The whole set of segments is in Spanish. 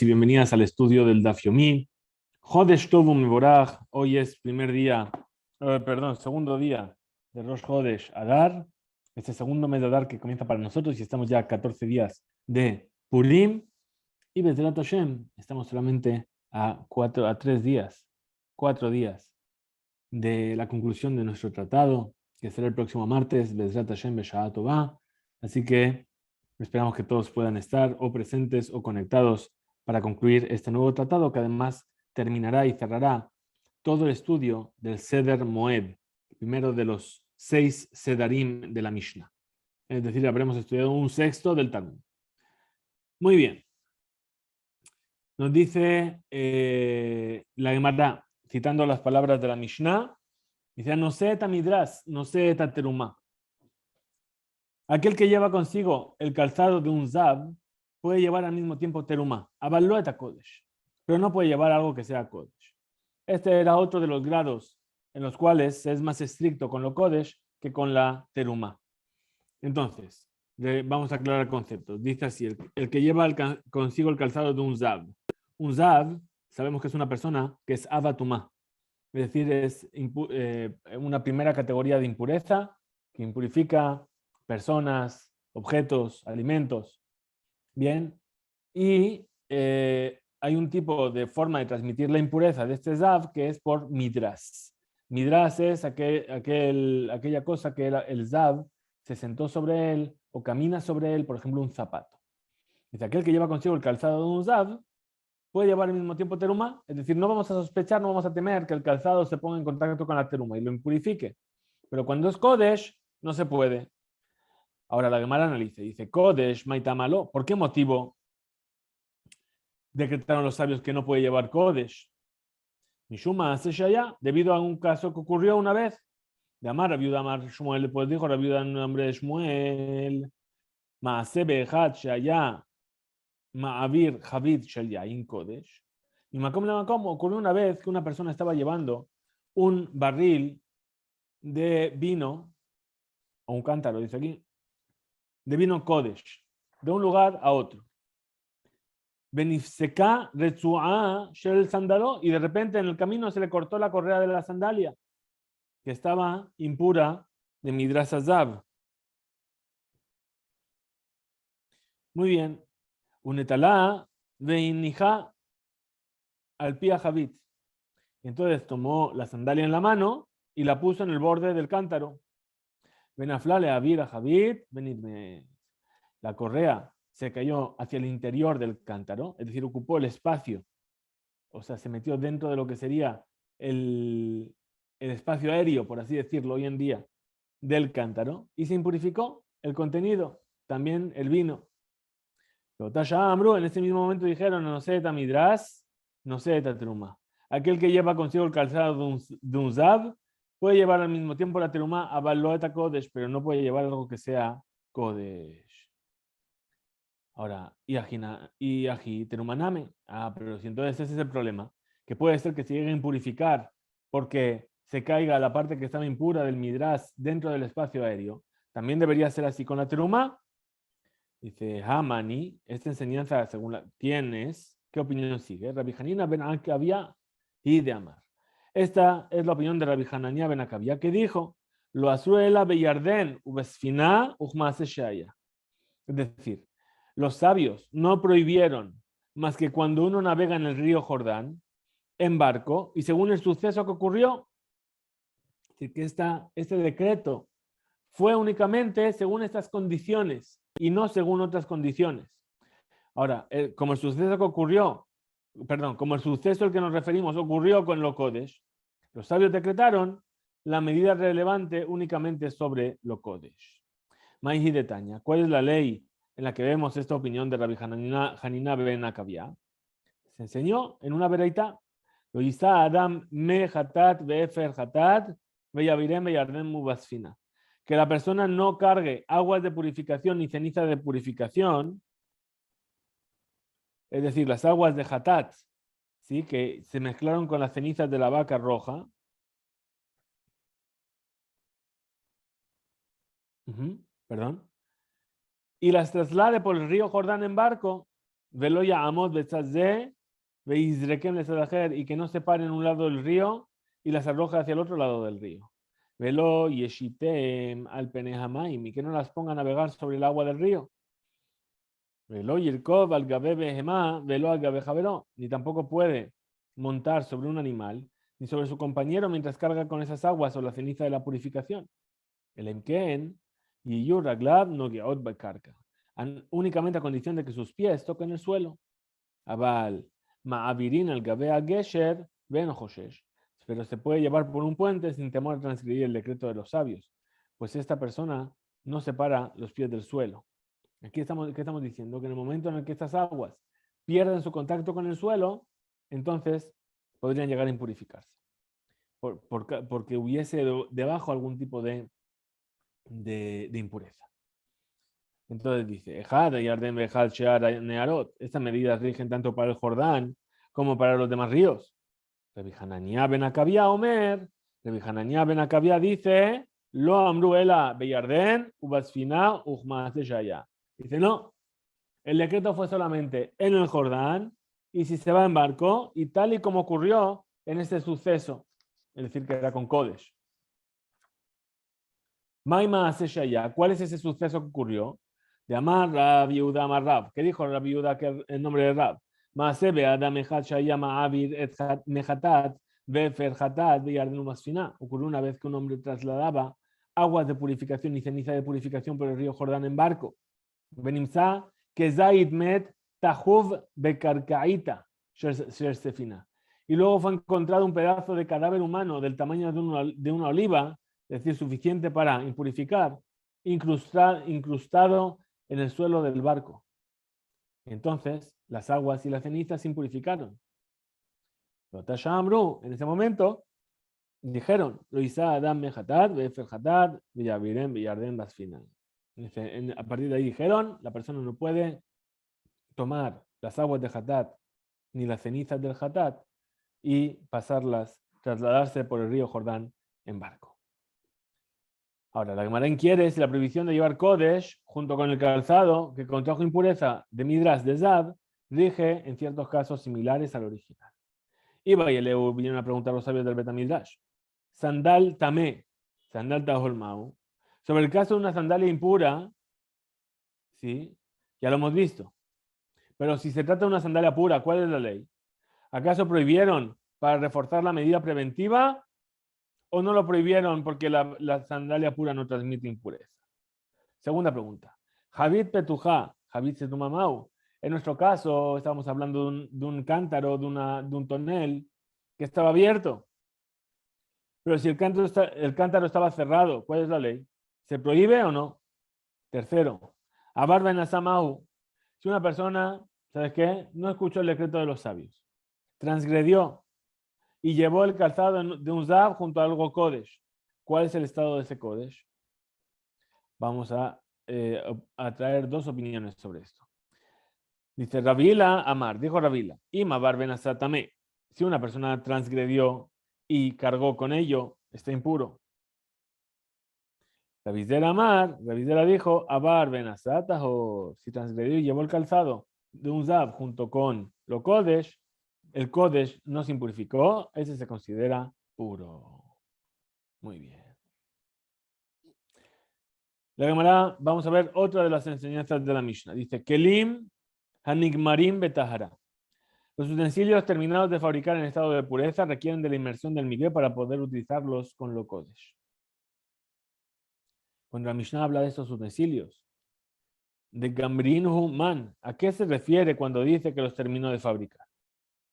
y bienvenidas al estudio del Daf Yomi. Jodesh Tov U'Mevorach. Hoy es segundo día de Rosh Hodesh Adar. Este segundo mes de Adar que comienza para nosotros y estamos ya a 14 días de Purim. Y Bezrat Hashem, estamos solamente a 4 días de la conclusión de nuestro tratado, que será el próximo martes, Bezrat Hashem B'Sha'ah Tová. Así que esperamos que todos puedan estar o presentes o conectados para concluir este nuevo tratado, que además terminará y cerrará todo el estudio del Seder Moed, el primero de los 6 Sedarim de la Mishnah. Es decir, habremos estudiado un sexto del Talmud. Muy bien. Nos dice la Gemara, citando las palabras de la Mishnah, dice, no sé eta midras, no sé eta terumá. Aquel que lleva consigo el calzado de un zab puede llevar al mismo tiempo terumá, avaló eta kodesh, pero no puede llevar algo que sea kodesh. Este era otro de los grados en los cuales se es más estricto con lo kodesh que con la terumá. Entonces, vamos a aclarar conceptos. Dice así, el que lleva consigo el calzado de un zab. Un zab, sabemos que es una persona que es avatumá, es decir, es una primera categoría de impureza que impurifica personas, objetos, alimentos. Bien, y hay un tipo de forma de transmitir la impureza de este zav que es por midras. Midras es aquella cosa que el zav se sentó sobre él o camina sobre él, por ejemplo, un zapato. Dice, aquel que lleva consigo el calzado de un zav puede llevar al mismo tiempo teruma, es decir, no vamos a sospechar, no vamos a temer que el calzado se ponga en contacto con la teruma y lo impurifique. Pero cuando es kodesh, no se puede. Ahora la Gemara analiza, dice, kodesh maitamalo, ¿por qué motivo decretaron los sabios que no puede llevar kodesh? Mishuma Seshaya, debido a un caso que ocurrió una vez. De Amar, la viuda Amar Shmuel, pues dijo la viuda en nombre de Shmuel, Maase Behad Shaya, Ma'avir Javid Shel Yain Kodesh. Y Makom le Makom ocurrió una vez que una persona estaba llevando un barril de vino, o un cántaro, dice aquí, de vino Kodesh, de un lugar a otro. Benifseka Retsu'a Shel Sandalo, y de repente en el camino se le cortó la correa de la sandalia, que estaba impura de Midras Azab. Muy bien. Unetalá Veinija al Pia Javit. Entonces tomó la sandalia en la mano y la puso en el borde del cántaro. Benaflale Avira Javit, benidme. La correa se cayó hacia el interior del cántaro, es decir, ocupó el espacio, o sea, se metió dentro de lo que sería el espacio aéreo, por así decirlo, hoy en día, del cántaro, y se impurificó el contenido, también el vino. En ese mismo momento dijeron, no sé, tamidras, no sé, tatruma. Aquel que lleva consigo el calzado de un zab puede llevar al mismo tiempo la teruma a Baloeta Kodesh, pero no puede llevar algo que sea Kodesh. Ahora, y ají terumaname. Pero si entonces ese es el problema, que puede ser que se llegue a impurificar porque se caiga la parte que estaba impura del midras dentro del espacio aéreo. También debería ser así con la teruma. Dice Hamani, esta enseñanza según la tienes, ¿qué opinión sigue? Rabbi Hanina ben Akavia y de Amar. Esta es la opinión de Rabbi Hanania ben Akavia, que dijo, lo asuela beyarden ubesfina uchmase shaya. Es decir, los sabios no prohibieron más que cuando uno navega en el río Jordán en barco y según el suceso que ocurrió, que este decreto fue únicamente según estas condiciones y no según otras condiciones. Ahora, como el suceso que ocurrió, como el suceso al que nos referimos ocurrió con lo Kodesh, los sabios decretaron la medida relevante únicamente sobre lo Kodesh. Maihi de Taña, ¿cuál es la ley en la que vemos esta opinión de Rabbi Hanina ben Akavia? Se enseñó en una veraita, lo yisa Adam me hatat be'efer hatat ve'yavirem be'yarden mubasfina, que la persona no cargue aguas de purificación ni ceniza de purificación, es decir, las aguas de hatat, ¿sí? Que se mezclaron con las cenizas de la vaca roja. Perdón. Y las traslade por el río Jordán en barco, velo ya'amod betzazeh veizrekem lesadajer, y que no se paren un lado del río y las arroje hacia el otro lado del río. Velo yeshitem al penehamaim, y que no las ponga a navegar sobre el agua del río. Velo yirkov al gabe behemá, velo al gabe javeró, ni tampoco puede montar sobre un animal ni sobre su compañero mientras carga con esas aguas o la ceniza de la purificación. El emken yiyur raglab no geot bekarka, únicamente a condición de que sus pies toquen el suelo. Abal ma'avirin al gabe a gesher ben hoshesh, pero se puede llevar por un puente sin temor a transgredir el decreto de los sabios, pues esta persona no separa los pies del suelo. Aquí ¿qué estamos diciendo? Que en el momento en el que estas aguas pierden su contacto con el suelo, entonces podrían llegar a impurificarse, porque hubiese debajo algún tipo de impureza. Entonces dice, Ejad, Yarden, Bejad, Shear, Nearot. Estas medidas rigen tanto para el Jordán como para los demás ríos. Rabbi Hananiah ben Akavia Omer, Rabbi Hananiah ben Akavia dice, Lo amru ela beyarden, ubasfina, uchmas de Shaya. Dice, no, el decreto fue solamente en el Jordán, y si se va en barco, y tal y como ocurrió en este suceso, es decir, que era con Kodesh. Maima hace Shaya, ¿cuál es ese suceso que ocurrió? De Amar Rab Yehuda Amar Rab. ¿Qué dijo Rab Yehuda que el nombre de Rab? Maasebe Adam Echad Shaya Ma'avir et Mechatat Vefer Hatat Beyardenu Masfina. Ocurrió una vez que un hombre trasladaba aguas de purificación y ceniza de purificación por el río Jordán en barco. Benimsa que Zaid Met Tahuv Bekarkaita Shersefina. Y luego fue encontrado un pedazo de cadáver humano del tamaño de una oliva, es decir, suficiente para impurificar, incrustado en el suelo del barco. Entonces, las aguas y las cenizas se impurificaron. En ese momento, dijeron, a partir de ahí dijeron, la persona no puede tomar las aguas de Hatat ni las cenizas del Hatat y trasladarse por el río Jordán en barco. Ahora, la Gemara inquiere si la prohibición de llevar Kodesh junto con el calzado que contrajo impureza de Midrash de Zad rige en ciertos casos similares al original. Iba y Eleu vinieron a preguntar a los sabios del Betamidrash. Sandal tamé, sandal tajolmau. Sobre el caso de una sandalia impura, ¿sí? Ya lo hemos visto. Pero si se trata de una sandalia pura, ¿cuál es la ley? ¿Acaso prohibieron para reforzar la medida preventiva o no lo prohibieron porque la sandalia pura no transmite impureza? Segunda pregunta. Javid Petujá, Javid Setumamau. En nuestro caso, estamos hablando de un cántaro, de un tonel que estaba abierto. Pero si el cántaro estaba cerrado, ¿cuál es la ley? ¿Se prohíbe o no? Tercero, Abar Ben Asamau. Si una persona, ¿sabes qué? No escuchó el decreto de los sabios, transgredió y llevó el calzado de un Zab junto a algo Kodesh. ¿Cuál es el estado de ese Kodesh? Vamos a traer dos opiniones sobre esto. Dice Ravila Amar, dijo Ravila, Ima Bar Ben Asatame. Si una persona transgredió y cargó con ello, está impuro. Ravizera Amar, Ravizera dijo, Abar Ben Asatajo, si transgredió y llevó el calzado de un Zab junto con lo Kodesh, el Kodesh no se impurificó, ese se considera puro. Muy bien. La Gemara, vamos a ver otra de las enseñanzas de la Mishnah. Dice, Kelim Hanigmarim Betahara. Los utensilios terminados de fabricar en estado de pureza requieren de la inmersión del miguel para poder utilizarlos con lo Kodesh. Cuando la Mishnah habla de estos utensilios, de Gamrinhu Man, ¿a qué se refiere cuando dice que los terminó de fabricar?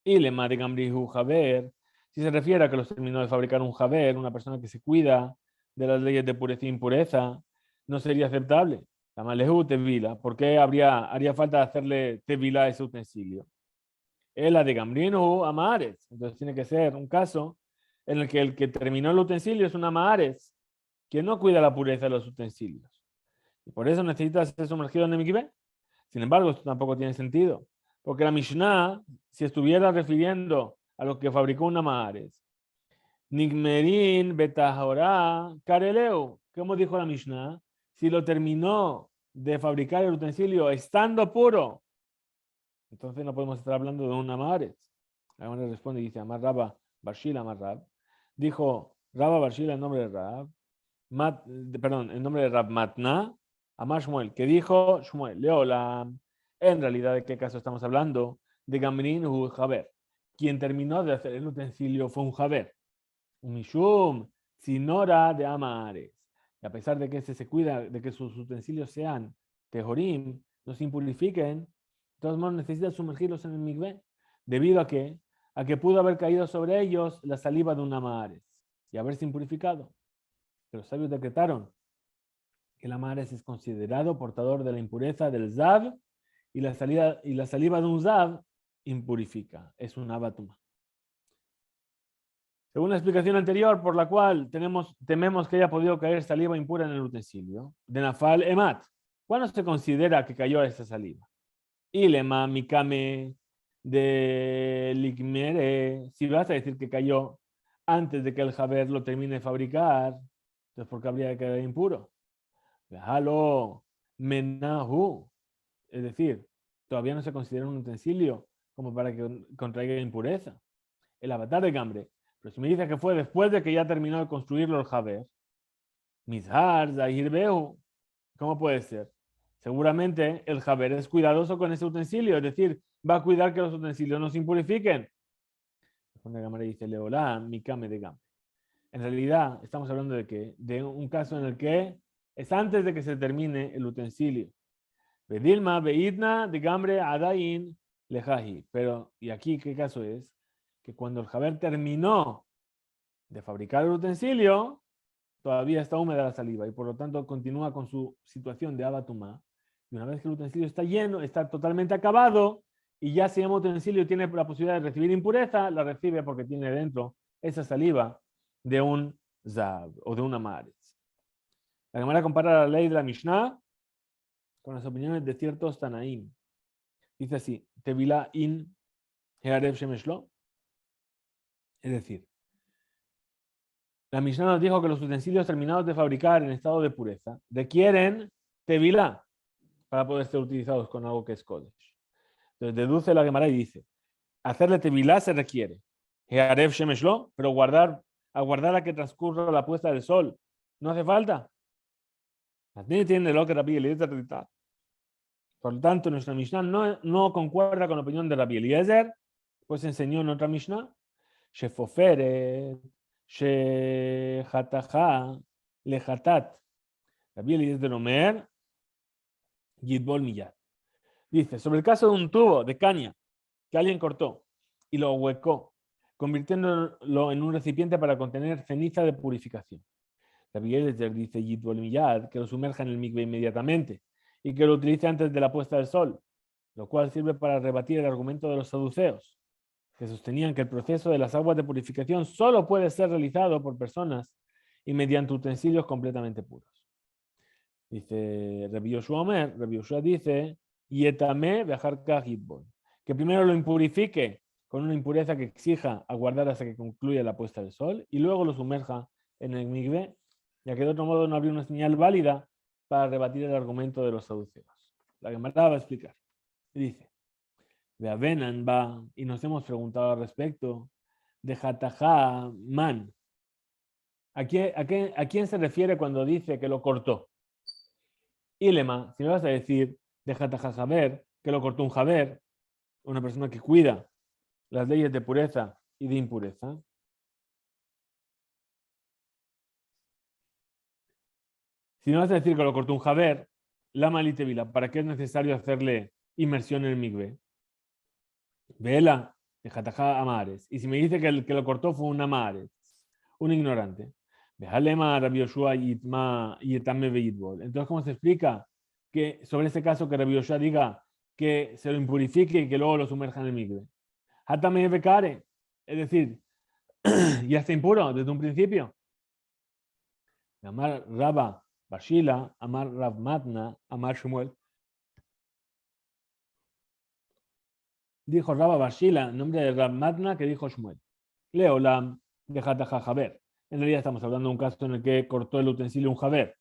Y lema de Gamrinhu Javer, si se refiere a que los terminó de fabricar un Javer, una persona que se cuida de las leyes de pureza e impureza, no sería aceptable. La Malehu Tevila, ¿por qué haría falta hacerle Tevila a ese utensilio? Es la de Gamrinhu Amares. Entonces tiene que ser un caso en el que terminó el utensilio es un Amares, que no cuida la pureza de los utensilios. Y por eso necesita ser sumergido en el mikveh. Sin embargo, esto tampoco tiene sentido. Porque la Mishnah, si estuviera refiriendo a lo que fabricó un Amares, Nigmerin Betahorá Kareleu, ¿cómo dijo la Mishnah? Si lo terminó de fabricar el utensilio estando puro, Entonces no podemos estar hablando de un amaretz. La Gemara responde y dice, Amar Rabba Barshila Amar Rab. Dijo Rabba Barshila en nombre de Rab, en nombre de Rab Matna, Amar Shmuel, que dijo Shmuel, Leolam. En realidad, ¿de qué caso estamos hablando? De Gamrin u Jaber. Quien terminó de hacer el utensilio fue un Jaber. Un Mishum, Sinora de Amares. Y a pesar de que se cuida de que sus utensilios sean tejorim, no se impurifiquen, de todos modos necesita sumergirlos en el mikveh, debido a que pudo haber caído sobre ellos la saliva de un amares y haberse impurificado. Pero los sabios decretaron que el amares es considerado portador de la impureza del zav y la saliva de un zav impurifica, es un abatuma. Según la explicación anterior, por la cual tememos que haya podido caer saliva impura en el utensilio, de Nafal Emat, ¿cuándo se considera que cayó esa saliva? Ilema Mikame de Ligmere, si vas a decir que cayó antes de que el Jaber lo termine de fabricar, entonces ¿por qué habría de quedar impuro? Déjalo Menahu, es decir, todavía no se considera un utensilio como para que contraiga impureza. El avatar de Gambre. Pero si me dice que fue después de que ya terminó de construirlo el Jaber, Mizhar, Zahir Behu, ¿cómo puede ser? Seguramente el Jaber es cuidadoso con ese utensilio, es decir, va a cuidar que los utensilios no se impurifiquen. La Gamara dice, Leolá, Mikame de Gambre. En realidad, estamos hablando de que de un caso en el que es antes de que se termine el utensilio. Bedilma, Beidna, de Gambre, Adain, Lejahi. Pero, ¿y aquí qué caso es? Que cuando el Jaber terminó de fabricar el utensilio, todavía está húmeda la saliva y por lo tanto continúa con su situación de abatumá. Y una vez que el utensilio está lleno, está totalmente acabado y ya si el utensilio tiene la posibilidad de recibir impureza, la recibe porque tiene dentro esa saliva de un zab o de una maretz. La Gemara compara la ley de la Mishnah con las opiniones de ciertos Tanaim. Dice así, Tevilá in Hearev Shemeshlo. Es decir, la Mishnah nos dijo que los utensilios terminados de fabricar en estado de pureza requieren tevilá para poder ser utilizados con algo que es kodesh. Entonces deduce la Gemara y dice, hacerle tevilá se requiere, Hearev Shemeshlo, pero aguardar a que transcurra la puesta del sol, no hace falta. Tiene lo que Rabbi Eliezer. Por lo tanto, nuestra Mishnah no concuerda con la opinión de Rabbi Eliezer, pues enseñó en otra Mishnah, Shefoferet, Shehataja, Lehatat. Rabbi Eliezer Omer, Yitbol Miyad. Dice, sobre el caso de un tubo de caña que alguien cortó y lo huecó, convirtiéndolo en un recipiente para contener ceniza de purificación. Rabbi Eliezer dice Yitbol Miyad, que lo sumerja en el mikveh inmediatamente y que lo utilice antes de la puesta del sol, lo cual sirve para rebatir el argumento de los saduceos, que sostenían que el proceso de las aguas de purificación solo puede ser realizado por personas y mediante utensilios completamente puros. Dice Rabbi Yoshua dice, Yetame bejarka hitbon, que primero lo impurifique con una impureza que exija aguardar hasta que concluya la puesta del sol y luego lo sumerja en el mikveh, ya que de otro modo no habría una señal válida para rebatir el argumento de los saduceos. La Gemara va a explicar. Dice, Veavenan va, y nos hemos preguntado al respecto, de Hatajá Man. ¿A quién se refiere cuando dice que lo cortó? Ilema, si me vas a decir de Hatajá Jaber, que lo cortó un Jaber, una persona que cuida las leyes de pureza y de impureza. Si me vas a decir que lo cortó un Jaber, la malitevila, ¿para qué es necesario hacerle inmersión en el mikveh? Vela, de Hatajá Amares. Y si me dice que el que lo cortó fue un Amares, un ignorante. Entonces, ¿cómo se explica que sobre este caso que Rabbi Yoshua diga que se lo impurifique y que luego lo sumerja en el mikveh? Hatame bekare, es decir, ya está impuro desde un principio. Amar Rabba Bashila, Amar Rav Matna, Amar Shmuel. Dijo Rabba Bashila en nombre de Rav Matna que dijo Shmuel. Leolam de Hatajá Jaber. En realidad estamos hablando de un caso en el que cortó el utensilio un Jaber.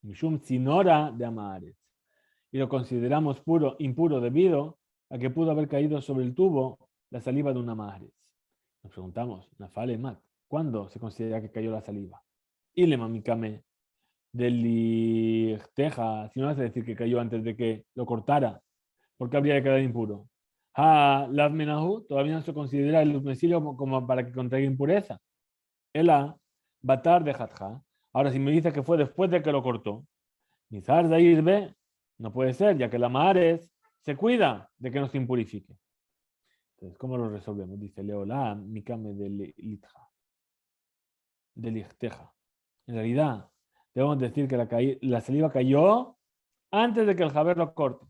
Mishum Sinora de Amaretz. Y lo consideramos impuro debido a que pudo haber caído sobre el tubo la saliva de una madre. Nos preguntamos, Nafale Mat, ¿cuándo se considera que cayó la saliva? Y le mamicame del teja, si no hace decir que cayó antes de que lo cortara, porque habría de quedar impuro. La menahu todavía no se considera el utensilio como para que contraiga impureza. Ela batar de jatja. Ahora, si me dice que fue después de que lo cortó, Nizar de irbe, no puede ser, ya que la Mahares se cuida de que no se impurifique. Entonces, ¿cómo lo resolvemos? Dice Leolá, mikame del litja, del ichteja. En realidad, debemos decir que la saliva cayó antes de que el jaber lo corte,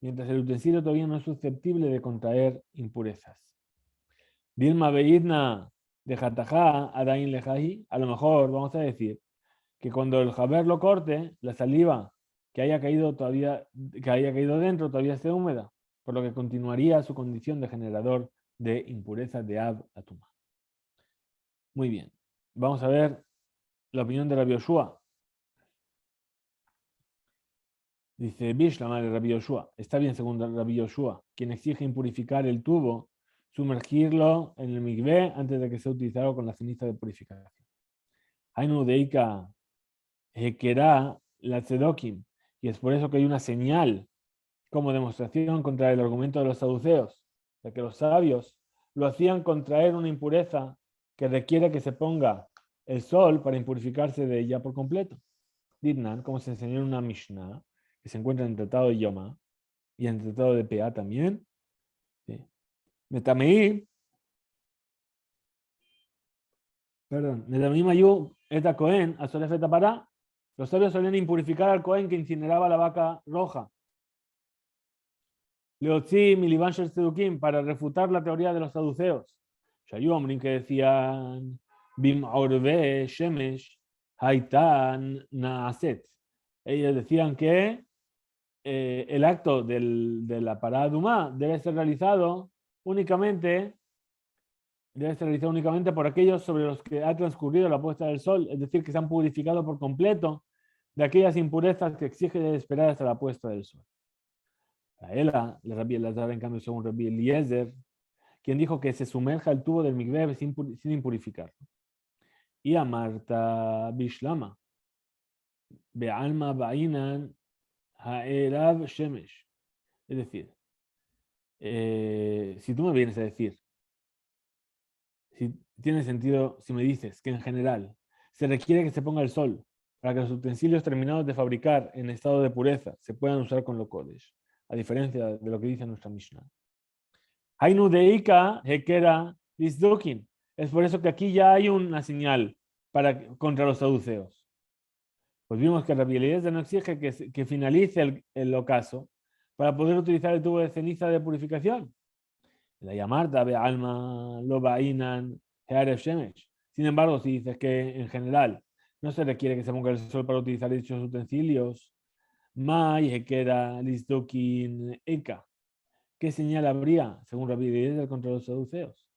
mientras el utensilio todavía no es susceptible de contraer impurezas. Dilma Beidna de Jatajá, Adain Lejahi, a lo mejor vamos a decir que cuando el jaber lo corte, la saliva que haya caído dentro todavía esté húmeda, por lo que continuaría su condición de generador de impurezas de Ab Atuma. Muy bien, vamos a ver la opinión de Rabbi Yoshua. Dice Bishlama de Rabbi Yoshua, está bien según Rabbi Yoshua, quien exige impurificar el tubo, sumergirlo en el mikvé antes de que sea utilizado con la ceniza de purificación. Hainu deika hekerá la tzedokim, y es por eso que hay una señal como demostración contra el argumento de los saduceos, de que los sabios lo hacían contraer una impureza que requiere que se ponga el sol para impurificarse de ella por completo. Ditnan, como se enseñó en una Mishnah, que se encuentra en el Tratado de Yoma y en el Tratado de Pea también. ¿Sí? Metameí, Mayu, eta Cohen, Azorefeta para. Los sabios solían impurificar al Cohen que incineraba la vaca roja. Leotzi Miliban Shel Tzedukim, para refutar la teoría de los saduceos. Shayomrin, que decían Bim Orbe Shemesh Haitan Naaset. Ellos decían que el acto de la parada Dumá debe ser realizado únicamente por aquellos sobre los que ha transcurrido la puesta del sol, es decir, que se han purificado por completo de aquellas impurezas que exige esperar hasta la puesta del sol. A ella, Rabbi Elazar, en cambio, según Rabbi Eliezer, quien dijo que se sumerja el tubo del mikveh sin impurificarlo. Y a Marta Bishlama, Be'alma Ba'inan Ha'erav Shemesh. Es decir, si tú me vienes a decir, si tiene sentido, si me dices que en general se requiere que se ponga el sol para que los utensilios terminados de fabricar en estado de pureza se puedan usar con lo Kodesh, a diferencia de lo que dice nuestra Mishnah. Hainu deika hekera disdukin. Es por eso que aquí ya hay una señal contra los saduceos. Pues vimos que Rabbi Eliezer no exige que finalice el ocaso para poder utilizar el tubo de ceniza de purificación. La llamarta be alma lo bainan hearef shemesh. Sin embargo, si dices que en general no se requiere que se ponga el sol para utilizar dichos utensilios, mai hekera disdukin eka. ¿Qué señal habría, según Rabbi Eliezer, contra los saduceos?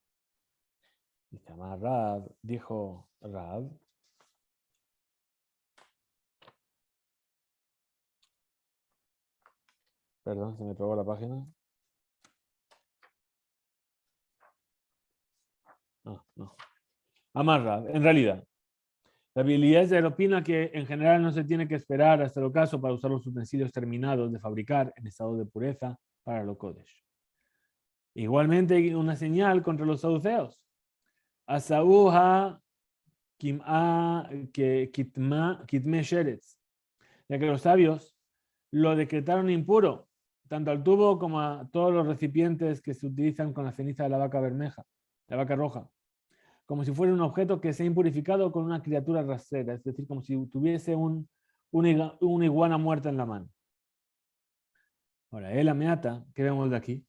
Dice Rab, dijo Rab, perdón, se me trabó la página. No. Amar Rab, en realidad, Rabbi Eliezer opina que en general no se tiene que esperar hasta el ocaso para usar los utensilios terminados de fabricar en estado de pureza para lo Kodesh. Igualmente hay una señal contra los saduceos. Asauha kitme sheretz. Ya que los sabios lo decretaron impuro, tanto al tubo como a todos los recipientes que se utilizan con la ceniza de la vaca bermeja, la vaca roja, como si fuera un objeto que se ha impurificado con una criatura rastrera, es decir, como si tuviese una iguana muerta en la mano. Ahora, el ameata, ¿qué vemos de aquí?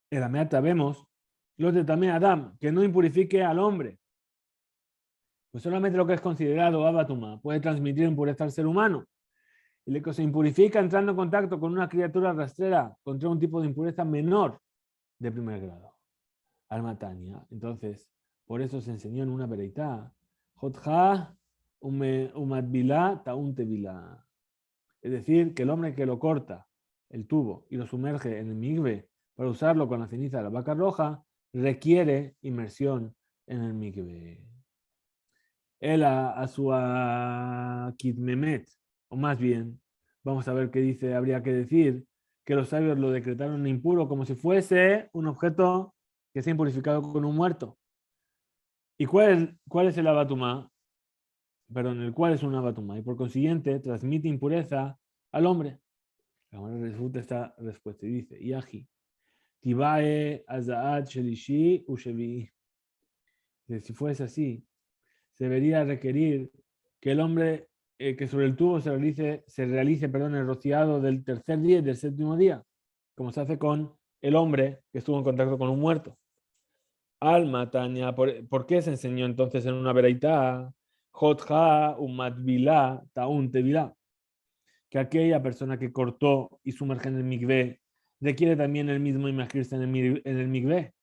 El ameata vemos los de también Adam, que no impurifique al hombre. Pues solamente lo que es considerado abatuma puede transmitir impureza al ser humano. Y lo que se impurifica entrando en contacto con una criatura rastrera contra un tipo de impureza menor de primer grado. Almatania. Entonces, por eso se enseñó en una bereitá. Jotja umatbilá taun tevilá. Es decir, que el hombre que lo corta, el tubo, y lo sumerge en el migbe para usarlo con la ceniza de la vaca roja, requiere inmersión en el migbe. Ela a su kitmemet, o más bien, vamos a ver qué dice, habría que decir que los sabios lo decretaron impuro como si fuese un objeto que se ha impurificado con un muerto. ¿Y cuál es el abatumá? Perdón, el cual es un abatumá y por consiguiente transmite impureza al hombre. Ahora resulta esta respuesta y dice, Yahi, Tibae Azaat Shelishi Ushevi. Si fuese así, se debería requerir que el hombre que sobre el tubo se realice el rociado del tercer día y del séptimo día, como se hace con el hombre que estuvo en contacto con un muerto. Alma, Tania, ¿por qué se enseñó entonces en una veraitá? Jotja, umatvilá, taun tevilá. Que aquella persona que cortó y sumerge en el migvé requiere también el mismo imaginarse en el migvé.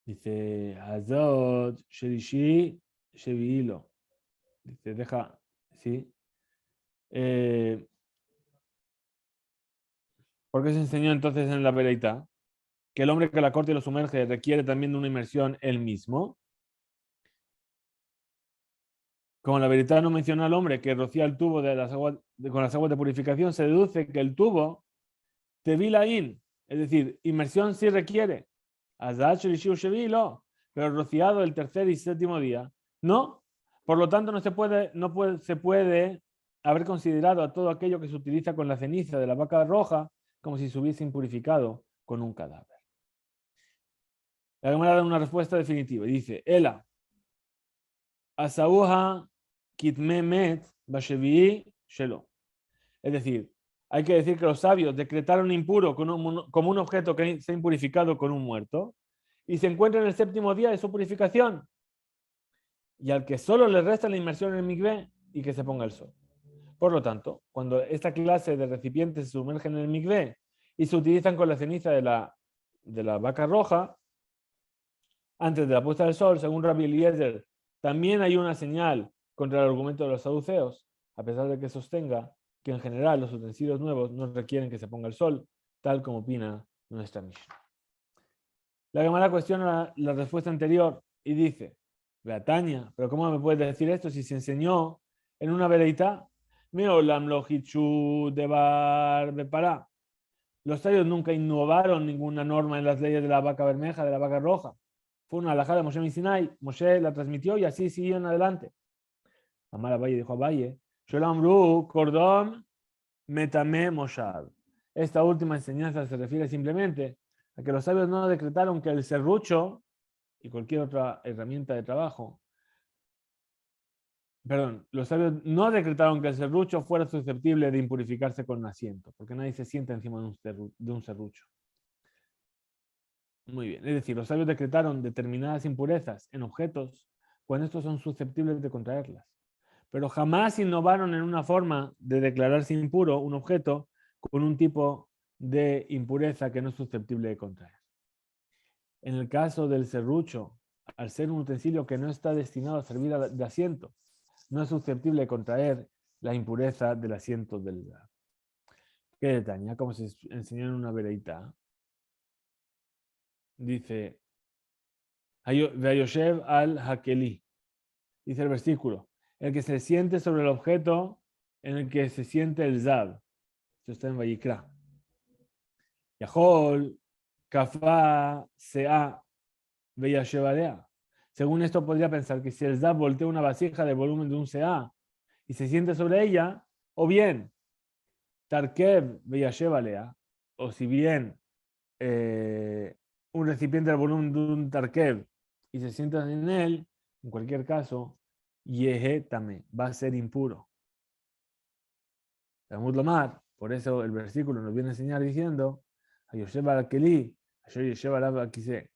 Dice, Azot, Sherishi, Sheviilo. Dice, deja, ¿sí? ¿Por qué se enseñó entonces en la veraitá? Que el hombre que la corta y lo sumerge requiere también de una inmersión él mismo. Como la veraitá no menciona al hombre que rocía el tubo con las aguas de purificación, se deduce que el tubo tevilaín, es decir, inmersión sí requiere. Pero rociado el tercer y séptimo día, no. Por lo tanto, se puede haber considerado a todo aquello que se utiliza con la ceniza de la vaca roja como si se hubiese impurificado con un cadáver. La Gemara da una respuesta definitiva y dice, Ela, Asauha kitmemet bashevi shelo. Es decir, hay que decir que los sabios decretaron impuro como un objeto que se ha impurificado con un muerto y se encuentra en el séptimo día de su purificación. Y al que solo le resta la inmersión en el migvé y que se ponga el sol. Por lo tanto, cuando esta clase de recipientes se sumergen en el migvé y se utilizan con la ceniza de la vaca roja, antes de la puesta del sol, según Rabbi Eliezer, también hay una señal contra el argumento de los saduceos, a pesar de que sostenga que en general los utensilios nuevos no requieren que se ponga el sol, tal como opina nuestra Mishnah. La Gemara cuestiona la respuesta anterior y dice, Beatania, pero ¿cómo me puedes decir esto si se enseñó en una veraitá? Meolam lohichu debar bepará. Los sabios nunca innovaron ninguna norma en las leyes de la vaca bermeja, de la vaca roja. Fue una alajá de Moshe Sinai. Moshe la transmitió y así siguieron adelante. Amar Abaye dijo a Abaye, Sholam Cordón Metame Moshad. Esta última enseñanza se refiere simplemente a que los sabios no decretaron que el serrucho y cualquier otra herramienta de trabajo, los sabios no decretaron que el serrucho fuera susceptible de impurificarse con un asiento, porque nadie se sienta encima de un serrucho. Muy bien, es decir, los sabios decretaron determinadas impurezas en objetos cuando estos son susceptibles de contraerlas, pero jamás innovaron en una forma de declararse impuro un objeto con un tipo de impureza que no es susceptible de contraer. En el caso del serrucho, al ser un utensilio que no está destinado a servir de asiento, no es susceptible de contraer la impureza del asiento del lugar. ¿Qué detalle? Como se enseñó en una vereita. Dice, Vayoshev al Hakeli. Dice el versículo, el que se siente sobre el objeto en el que se siente el Zab. Esto está en Vayikra. Yahol, Kafá, Sea, Veyashevalea. Según esto podría pensar que si el Zab voltea una vasija del volumen de un Sea y se siente sobre ella, o bien Tarkev Veyashevalea, o si bien un recipiente del volumen de un Tarkev y se sientan en él, en cualquier caso, Yehetame va a ser impuro. Talmud Lomar, por eso el versículo nos viene a enseñar diciendo, Ayoshev al-Keli, Ayoshev al-Akise.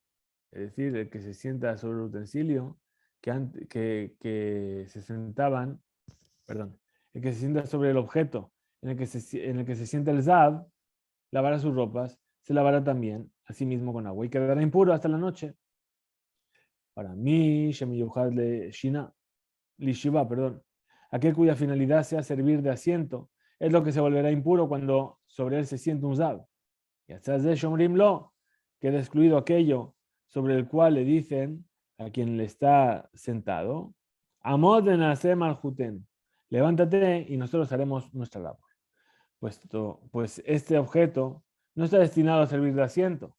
Es decir, el que se sienta sobre el utensilio, que se sentaban, perdón, el que se sienta sobre el objeto en el que se sienta el Zab, lavará sus ropas, se lavará también, así mismo con agua, y quedará impuro hasta la noche. Para mí, Shemiyuhad le Shina, Lishiva, perdón, aquel cuya finalidad sea servir de asiento, es lo que se volverá impuro cuando sobre él se siente un zab. Y hasta de Shomrimlo queda excluido aquello sobre el cual le dicen a quien le está sentado, Amod en Asem al Juten, levántate y nosotros haremos nuestra labor. Pues este objeto no está destinado a servir de asiento,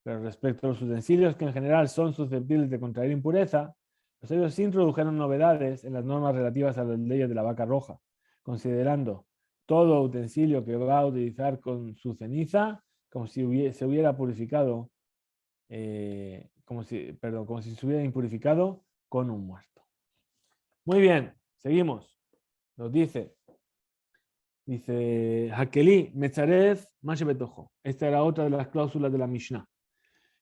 pero respecto a los utensilios que en general son susceptibles de contraer impureza, los sabios introdujeron novedades en las normas relativas a las leyes de la vaca roja, considerando todo utensilio que va a utilizar con su ceniza como si se hubiera purificado, como si se hubiera impurificado con un muerto. Muy bien, seguimos. Nos dice Hakeli, Metzarez, Mashebetojo. Esta era otra de las cláusulas de la Mishnah.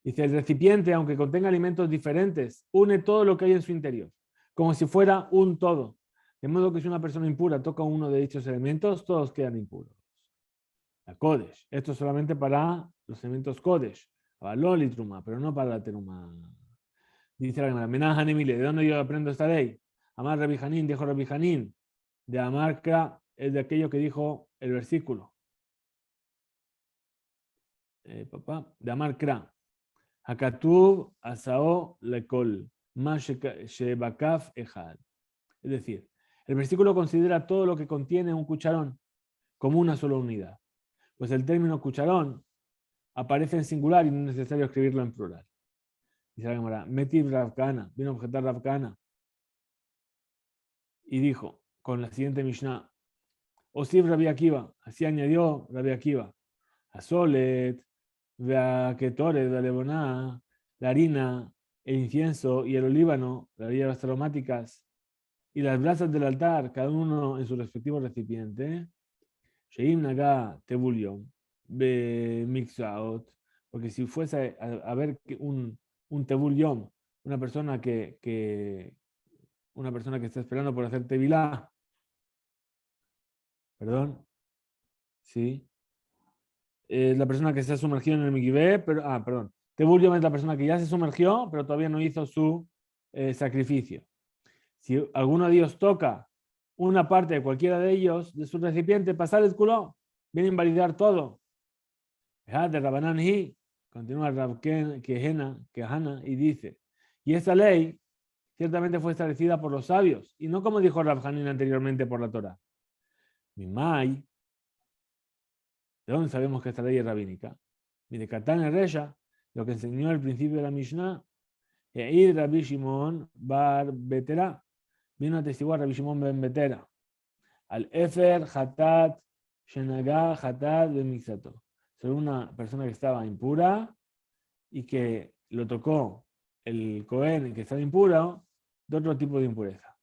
Dice, el recipiente, aunque contenga alimentos diferentes, une todo lo que hay en su interior, como si fuera un todo. De modo que si una persona impura toca uno de dichos elementos, todos quedan impuros. La Kodesh. Esto es solamente para los elementos Kodesh. Valol y Truma, pero no para la Teruma. Dice la Gemara, Menaj Hanemile, ¿de dónde yo aprendo esta ley? Amar Rabbi Hanin, dijo Rabbi Hanin. De Amar Kra, es de aquello que dijo el versículo. De Amar Kra. Hakatuv asao lekol, ma shebakaf ejad. Es decir, el versículo considera todo lo que contiene un cucharón como una sola unidad. Pues el término cucharón aparece en singular y no es necesario escribirlo en plural. Dice la Gemara, Metiv Rav Kahana, vino a objetar Rav Kahana y dijo con la siguiente Mishnah, Osif Rabbi Akiva, así añadió Rabbi Akiva, Asolet, Veaketore, Valeboná, la harina, el incienso y el olíbano, las hierbas aromáticas, y las brasas del altar, cada uno en su respectivo recipiente. Sheim Naga Tebulion, Be Mixaot, porque si fuese a ver un Tebulion, una persona que está esperando por hacer Tevilá, perdón, sí, es la persona que se ha sumergido en el Mikvé, pero, perdón, Tebulion es la persona que ya se sumergió, pero todavía no hizo su sacrificio. Si alguno de ellos toca una parte de cualquiera de ellos, de su recipiente, pasar el culo, viene a invalidar todo. De Rabanan Hi, continúa Rab Kehana y dice, y esta ley ciertamente fue establecida por los sabios, y no como dijo Rab Hanin anteriormente por la Torah. Mimai, ¿de dónde sabemos que esta ley es rabínica? Mire, Katán Reya, lo que enseñó al principio de la Mishnah, Eid Rabbi Shimon Bar Betera, vino a testiguar Rabbi Shimon Ben Betera, al Efer Hatat Shenaga Hatat de Mixato, sobre una persona que estaba impura y que lo tocó el Cohen que estaba impuro de otro tipo de impureza.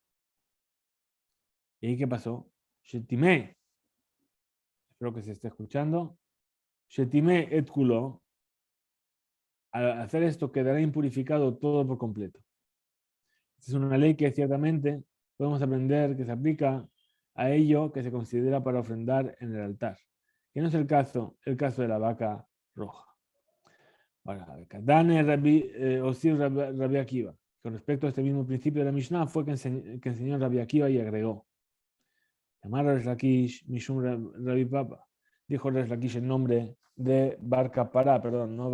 ¿Y ahí qué pasó? Shetimé, espero que se esté escuchando. Shetimé et kulo, al hacer esto quedará impurificado todo por completo. Esta es una ley que ciertamente podemos aprender que se aplica a ello que se considera para ofrendar en el altar, que no es el caso de la vaca roja. Ahora, Dane Rabbi Akiva. Con respecto a este mismo principio de la Mishnah, fue que enseñó Rabbi Akiva y agregó: Amar Resh Lakish, Mishum Rabbi Papa. Dijo Resh Lakish en nombre de Bar Kappara, perdón, no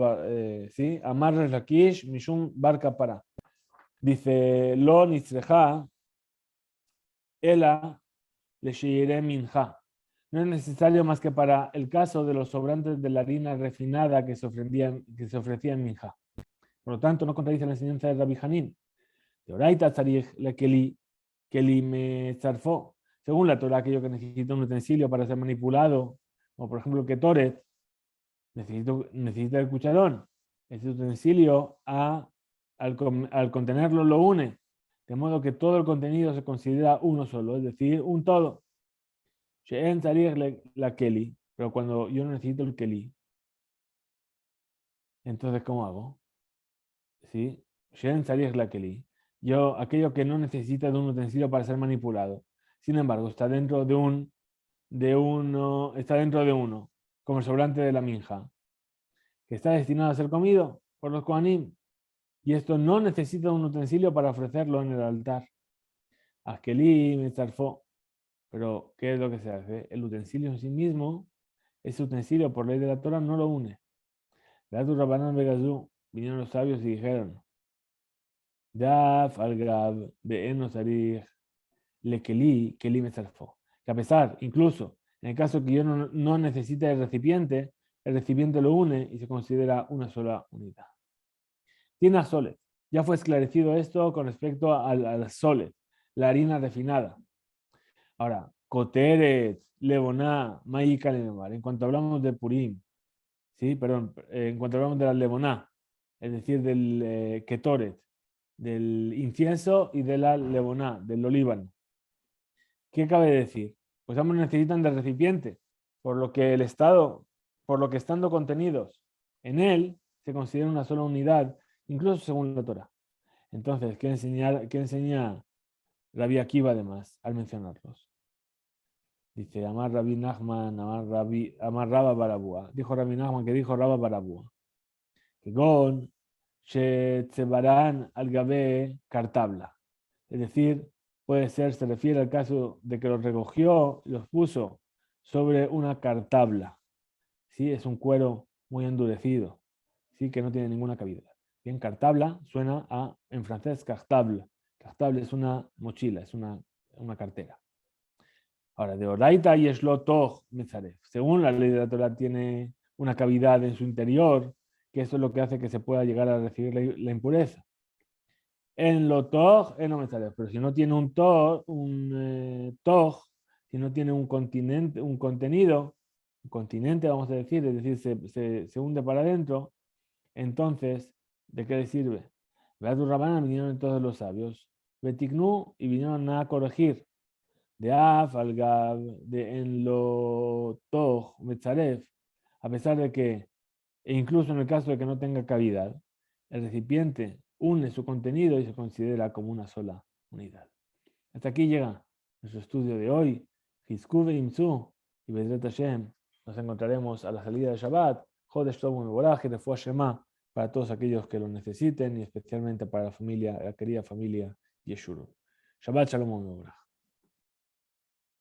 ¿sí? Amar Resh Lakish, Mishum Bar Kappara. Dice: Lo Nitzreja, Ela Le Minja. No es necesario más que para el caso de los sobrantes de la harina refinada que se ofrecía en Minja. Por lo tanto, no contradice la enseñanza de Rabbi Hanin. De Oraita Tzarich la Keli me zarfó. Según la Torah, aquello que necesita un utensilio para ser manipulado, o por ejemplo que Toret necesita el cucharón. Este utensilio al contenerlo lo une, de modo que todo el contenido se considera uno solo, es decir, un todo. She'en Tzarich la Keli, pero cuando yo no necesito el Keli, entonces ¿cómo hago? ¿Sí? She'en Tzarich la Keli. Yo, aquello que no necesita de un utensilio para ser manipulado, sin embargo, está dentro de uno, como el sobrante de la minja, que está destinado a ser comido por los Kohanim, y esto no necesita un utensilio para ofrecerlo en el altar. Askeli me zarfó, Pero, ¿qué es lo que se hace? El utensilio en sí mismo, ese utensilio por ley de la Torah no lo une. Beatu Rabbanan Begazú, vinieron los sabios y dijeron, Daf al Gab, Be'eno Sarij, Le Keli me zarfó. Que a pesar, incluso, en el caso que yo no necesite el recipiente lo une y se considera una sola unidad. Tiene soles. Ya fue esclarecido esto con respecto al soles, la harina refinada. Ahora, Koteret, Levoná, Maíka, Lenemar. En cuanto hablamos de Purim, ¿sí? Perdón, en cuanto hablamos de la Levoná, es decir, del Ketoret, del incienso y de la Levoná, del olíbano. ¿Qué cabe decir? Pues ambos necesitan del recipiente, por lo que estando contenidos en él, se considera una sola unidad, incluso según la Torah. Entonces, ¿qué enseña Rabbi Akiva además al mencionarlos? Dice, Amar Rabbi Nachman, Amar Rabba Barabúa. Dijo Rabbi Nachman que dijo Rabba Barabúa. Que Gon, Shetzebaran al Gabe Cartabla. Es decir, puede ser, se refiere al caso de que los recogió y los puso sobre una cartabla. ¿Sí? Es un cuero muy endurecido, ¿sí? Que no tiene ninguna cavidad. Bien, cartabla suena a, en francés, cartable. Cartable es una mochila, es una cartera. Ahora, de Oraita y Eshlotog Metzaref. Según la ley de la Torah, tiene una cavidad en su interior, que eso es lo que hace que se pueda llegar a recibir la impureza. En lo toj, no me sale, pero si no tiene un toj, si no tiene un continente, un contenido, un continente, vamos a decir, es decir, se hunde para adentro, entonces, ¿de qué le sirve? Beatu Rabbanan vinieron todos los sabios, Betiknu, y vinieron a corregir, de Af, al Gab, de en lo toj, Metzaref, a pesar de que, e incluso en el caso de que no tenga cavidad, el recipiente une su contenido y se considera como una sola unidad. Hasta aquí llega nuestro estudio de hoy. Hizkuve Imzu y Bedret Hashem. Nos encontraremos a la salida de Shabbat. Jodesh Tov Mevorach y Refuah Shema para todos aquellos que lo necesiten y especialmente para la familia, la querida familia Yeshurun. Shabbat Shalom Mevorach.